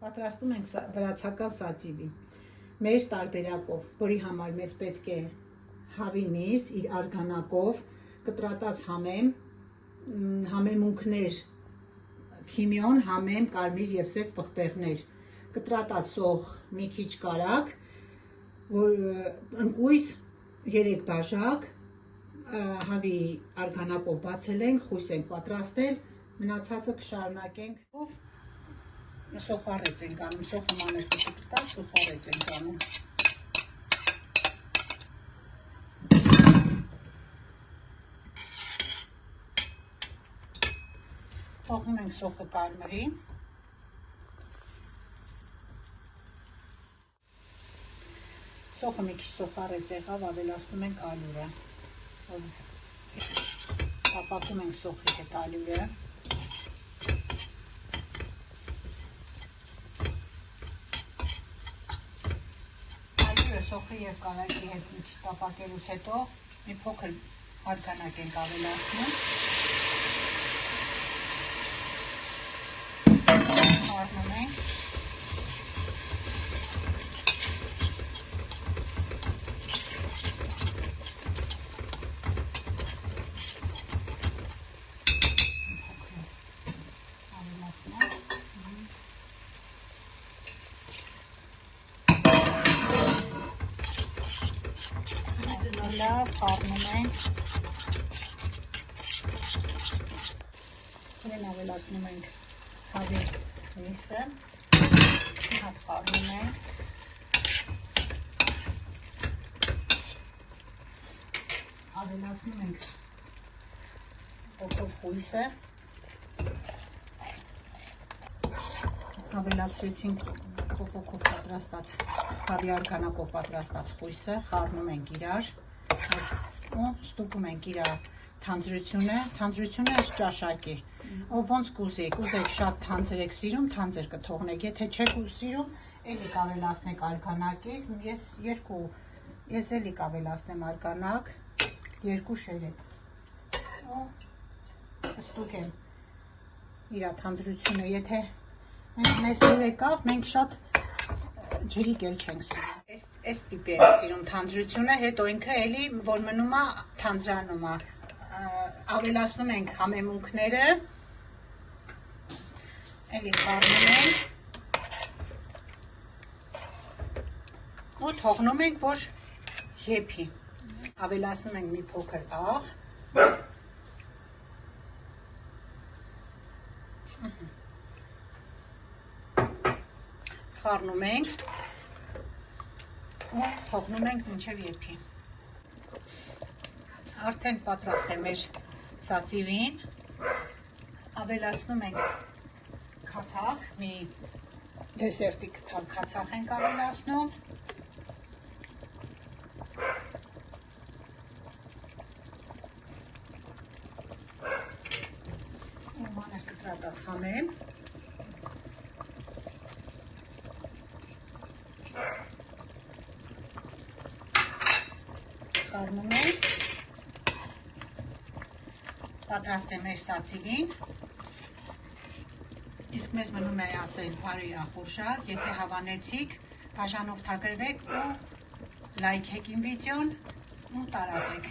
Պատրաստում ենք վրացական սացիվի մեր տարբերակով, որի համար մեզ պետք է հավի միս իր արգանակով, կտրատած համեմ, համեմունքներ քիմիոն, համեմ, կարմիր և սև պղպեղներ, կտրատած սող մի քիչ կարագ, ընկույզ 3 բաժակ, հավի արգանակով բացել ենք, խույս ենք պատրաստել, մնացածը կշարունակենք։ Սոխարեց ենք անում, սոխը մանր կտրտած, սոխարեց ենք անում։ Թողնում ենք սոխը կարմրի։ Սոխը մի քիչ սոխարեց եղավ, ավելացնում ենք ալյուրը։ Ապակում ենք սոխի հետ ալյուրը։ Սոխի և կարագի հետ մի քիչ տապակելուց հետո մի փոքր արգանակ ենք ավելացնում։ Խառնում ենք։ Լավ խառնում ենք, իրեն ավելացնում ենք հավի միսը, հատ խառնում ենք, ավելացնում ենք փոքր խույսը, ավելացրեցինք փոքր պատրաստած, հավի արգանակով պատրաստած խույսը, խառնում ենք իրար, ու ստուգում ենք իր թանձրությունը ըստ ճաշակի, ոնց կուզեք, շատ թանձր եք սիրում, թանձր կթողնեք, եթե չեք սիրում, էլի կավելացնեք արգանակից, ես էլի կավելացնեմ արգանակ, 2 շերետ, ու ստուգեմ իր թանձրությունը, եթե մեզ դուր եկավ, մենք շատ ջրիկ էլ չենք սիրում, այս տիպի ենք սիրում թանձրությունը, հետո ինքը էլի, որ մնում է, թանձրանում է, ավելացնում ենք համեմունքները, էլի խառնում ենք, ու թողնում ենք, որ եփի, ավելացնում ենք մի փոքր աղ, խառնում ենք, ու թողնում ենք մինչև եփի։ Արդեն պատրաստ է մեր սացիվին, ավելացնում ենք քացախ, մի դեսերտի կտալ քացախ ենք ավելացնում, ու մանր կտրատած համեմ, խառնում ենք, պատրաստ է մեր սացիվին, իսկ մեզ մնում է ասել բարի ախորժակ, եթե հավանեցիք, բաժանորդագրվեք ու լայքեք իմ վիդեոն ու տարածեք։